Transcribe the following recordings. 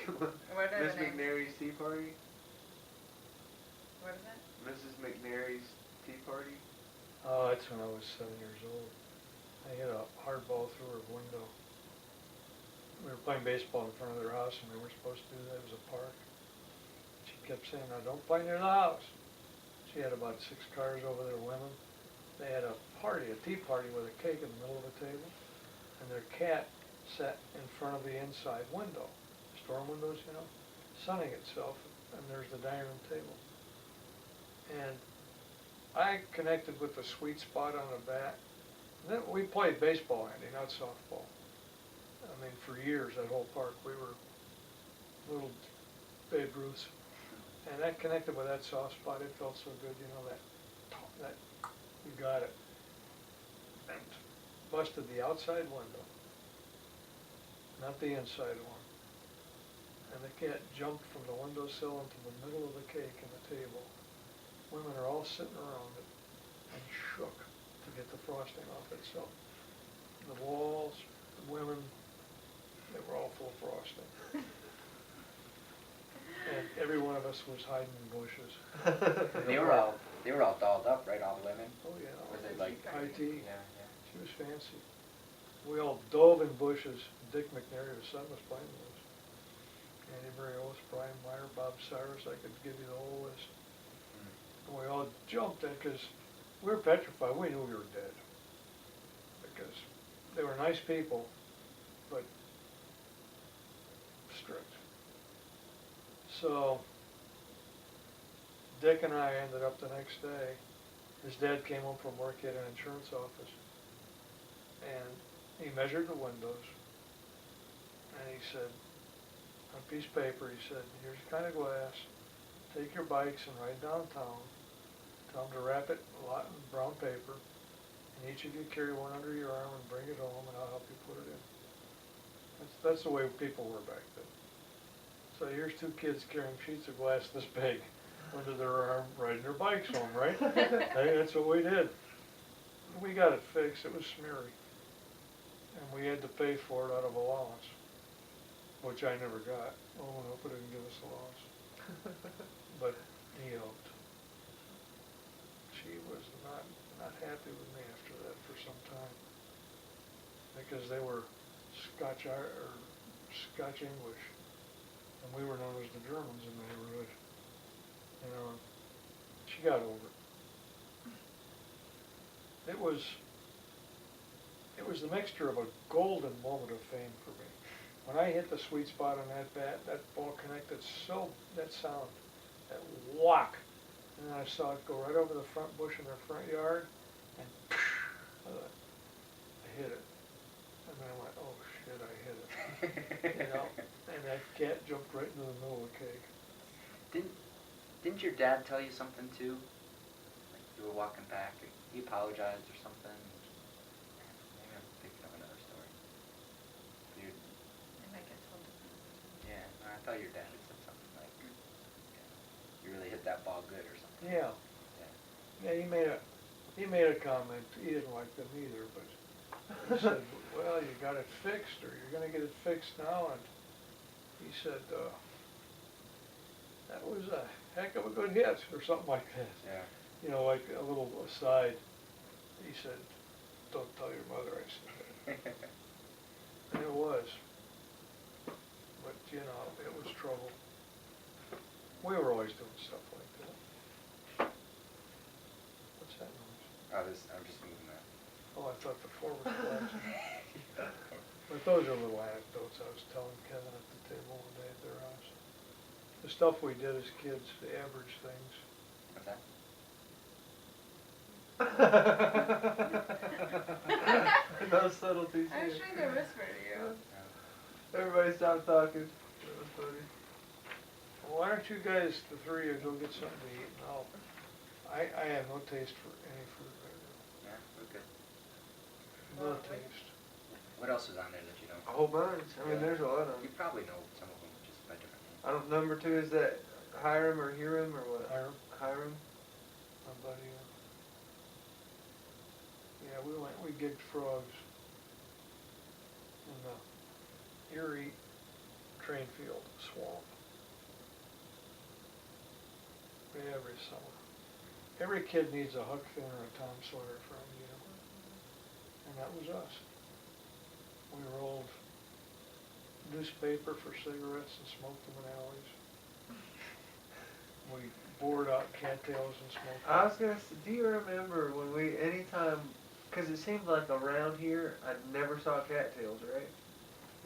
What are Miss the names? McNarry's Tea Party? What is it? Mrs. McNarry's Tea Party? Oh, that's when I was 7 years old. I hit a hard ball through her window. We were playing baseball in front of their house, and we weren't supposed to do that. It was a park. She kept saying, "Now don't play near the house." She had about 6 cars over there, women. They had a party, a tea party with a cake in the middle of the table, and their cat sat in front of the inside window, storm windows, you know, sunning itself, and there's the dining room table. And I connected with the sweet spot on the bat. And then we played baseball, Andy, not softball. I mean, for years, that whole park, we were little Babe Ruths. And that connected with that soft spot. It felt so good, you know, that you got it. And busted the outside window, not the inside one. And the cat jumped from the windowsill into the middle of the cake and the table. Women are all sitting around it and shook to get the frosting off it. So the walls, the women, they were all full of frosting. And every one of us was hiding in bushes. They were all dolled up, right? All the women. Oh yeah. Was it like high tea? Yeah, yeah. She was fancy. We all dove in bushes. Dick McNarry, his son, was playing with us. Andy Marios, Brian Meyer, Bob Cyrus. I could give you the whole list. And we all jumped in because we were petrified. We knew we were dead because they were nice people, but strict. So Dick and I ended up the next day. His dad came home from work. He had an insurance office, and he measured the windows, and he said, on a piece of paper, he said, "Here's a kind of glass. Take your bikes and ride downtown. Tell them to wrap it in brown paper, and each of you carry one under your arm and bring it home, and I'll help you put it in." That's the way people were back then. So here's two kids carrying sheets of glass this big under their arm, riding their bikes home, right? Hey, that's what we did. We got it fixed. It was smeary. And we had to pay for it out of allowance, which I never got. Oh, no, but didn't give us allowance. But he helped. She was not happy with me after that for some time, because they were Scotch English, and we were known as the Germans in the neighborhood. You know, she got over it. It was the mixture of a golden moment of fame for me. When I hit the sweet spot on that bat, that ball connected that sound, that whack, and then I saw it go right over the front bush in their front yard, and I hit it. And then I went, oh shit, I hit it. You know, and that cat jumped right into the middle of the cake. Didn't your dad tell you something too? Like you were walking back, he apologized or something? Maybe I'm thinking of another story. I might get told to. Yeah, I thought your dad had said something like, you really hit that ball good or something. Yeah. Yeah, he made a comment. He didn't like them either, but he said, well, you got it fixed, or you're going to get it fixed now. And he said, that was a heck of a good hit, or something like that. Yeah. You know, like a little aside. He said, don't tell your mother I said that. And it was. But, you know, it was trouble. We were always doing stuff like that. What's that noise? I'm just moving that. Oh, I thought the floor was collapsing. But those are little anecdotes I was telling Kevin at the table one day at their house. The stuff we did as kids, the average things. What's that? No subtleties I was here. trying to whisper to you. Everybody stop talking. That was funny. Well, why don't you guys, the three of you, go get something to eat? And I have no taste for any food right Yeah, we're good. now. No taste. What else is on there that you don't? A whole bunch. I mean, there's a lot of You them. probably know some of them just by different names. I don't. Number 2 is that Hiram or Hiram or what? Hiram. Hiram. My buddy. Yeah, we gigged frogs in the Erie train field, swamp. Every summer. Every kid needs a Huck Finn or a Tom Sawyer friend, you know. And that was us. We rolled newspaper for cigarettes and smoked them in alleys. We bored out cattails and smoked them. I was gonna say, do you remember when anytime, cause it seemed like around here, I never saw cattails, right?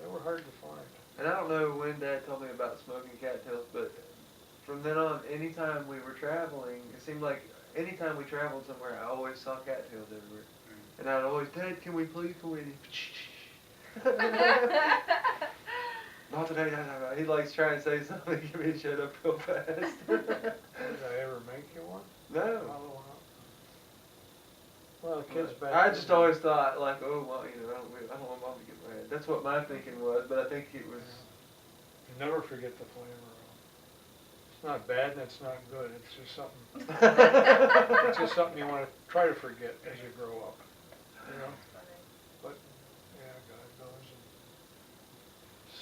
They were hard to find. And I don't know when Dad told me about smoking cattails, but from then on, anytime we were traveling, it seemed like anytime we traveled somewhere, I always saw cattails everywhere. And I'd always, Dad, can we please go in? Not today, he likes trying to say something, give me a shut up real fast. Did I ever make you one? No. Well, the kids back I then- just always thought, like, oh, well, you know, I don't want Mom to get mad. That's what my thinking was, but I think it was... You never forget the flavor of it. It's not bad and it's not good, it's just something, it's just something you want to try to forget as you grow up, you know? But, yeah, God knows.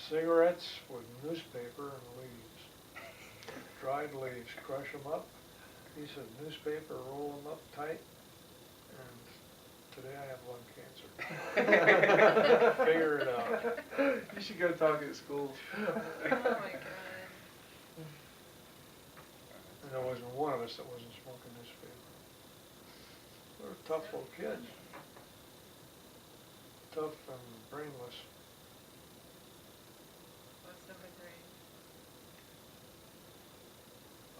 Cigarettes with newspaper and leaves. Dried leaves, crush them up, piece of newspaper, roll them up tight, and today I have lung cancer. Figure it out. You should go talk at school. Oh my god. And there wasn't one of us that wasn't smoking newspaper. We were tough little kids. Tough and brainless. What's number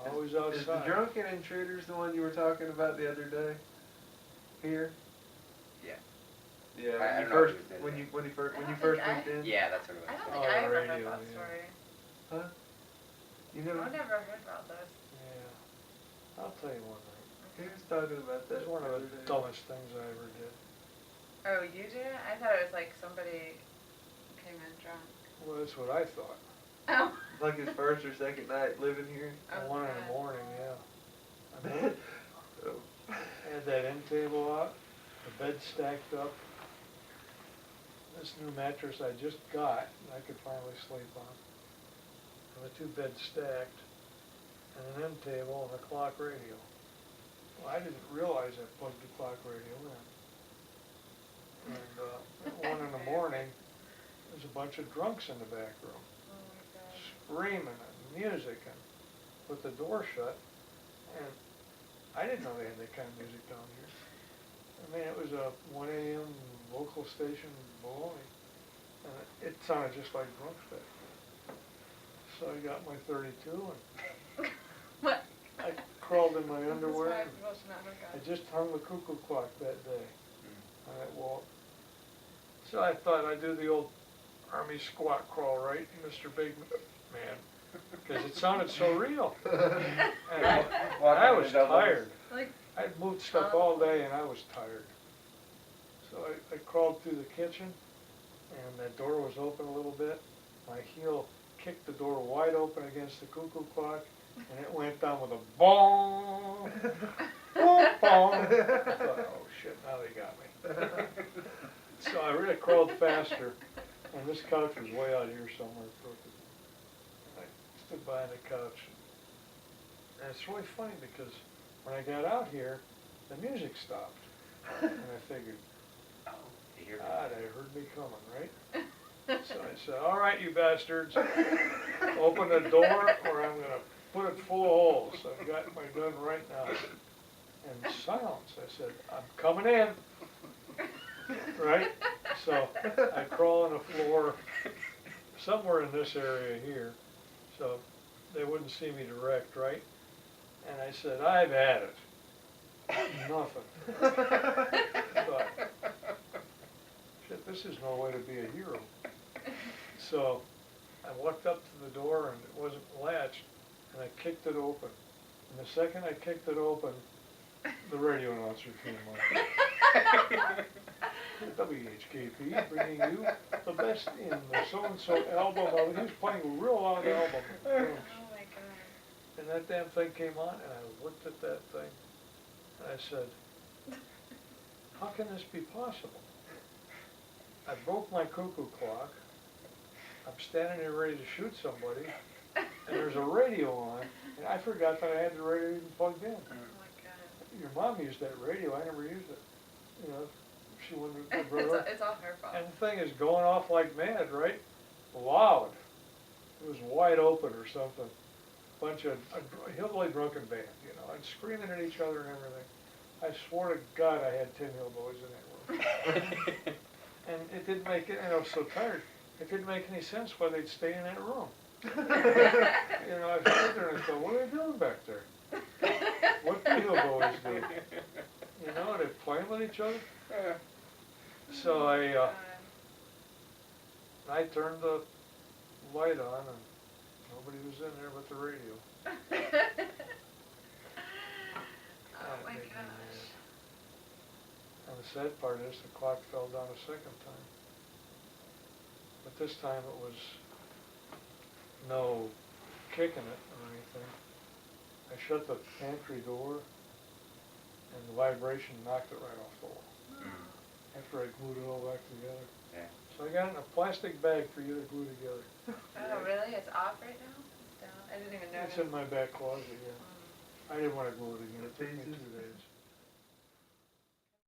3? Always Is the outside. Drunken Intruders the one you were talking about the other day? Here? Yeah. Yeah, I when you don't know first who did when it. you when you first when I you don't first think moved in. Yeah, that's what it I was. don't Oh, think I ever heard radio, that yeah. story. Huh? You I've never? never heard about this. Yeah. I'll tell you one night. He was talking about That that. was one of the the other day. dumbest things I ever did. Oh, you did? I thought it was like somebody came in drunk. Well, that's what I thought. Oh. Like his first or second night living here. Oh, 1 in God. the morning, yeah. I Oh. had that end table out, the bed stacked up. This new mattress I just got, and I could finally sleep on. And the 2 beds stacked, and an end table and a clock radio. Well, I didn't realize I plugged the clock radio in. And at 1 in the morning, there's a bunch of drunks in the back room, Oh my god. screaming and music, and with the door shut. And I didn't know they had that kind of music down here. I mean, it was a 1 a.m. local station baloney, and it sounded just like drunks back then. So I got my 32 and What? I crawled in my This is underwear. why And people should not hook I up. just hung the cuckoo clock that day on that wall. So I thought I'd do the old army squat crawl, right, Mr. Big Man, because it sounded so real. And I was tired. Like, I'd moved stuff all day and I was tired. So I crawled through the kitchen and that door was open a little bit. My heel kicked the door wide open against the cuckoo clock and it went down with a bong, boom, bong. I thought, oh shit, now they got me. So I really crawled faster and this couch was way out here somewhere crooked. I stood behind the couch. And it's really funny because when I got out here, the music stopped. And I figured, Oh, you hear me? ah, they heard me coming, right? So I said, all right, you bastards, open the door or I'm going to put it full of holes. I've got my gun right now. And silence. I said, I'm coming in. Right? So I crawl on the floor somewhere in this area here, so they wouldn't see me direct, right? And I said, I've had it. Nothing. I thought, shit, this is no way to be a hero. So I walked up to the door and it wasn't latched, and I kicked it open. And the second I kicked it open, the radio announcer came on. WHKP bringing you the best in the so-and-so album. He was playing a real loud album. Oh my god. And that damn thing came on, and I looked at that thing, and I said, how can this be possible? I broke my cuckoo clock, I'm standing there ready to shoot somebody, and there's a radio on, and I forgot that I had the radio even plugged in. Oh my god. Your mom used that radio, I never used it. You know, she wouldn't have brought it up. It's all her fault. And the thing is going off like mad, right? Loud. It was wide open or something. Bunch of a hillbilly drunken band, you know, and screaming at each other and everything. I swore to God I had 10 hillbillies in that room. And it didn't make it, and I was so tired, it didn't make any sense why they'd stay in that room. You know, I stood there and I thought, what are they doing back there? What do hillbillies do? You know, are they playing with each other? So I turned the light on and nobody was in there but the radio. Oh my That made me gosh. mad. And the sad part is the clock fell down a second time. But this time it was no kicking it or anything. I shut the pantry door and the vibration knocked it right off the wall. After I glued it all back together. Yeah. So I got it in a plastic bag for you to glue together. Oh really? It's off right now? It's down? I didn't even know. It's in my back closet, yeah. I didn't want to glue it again. It took me Pieces? 2 days.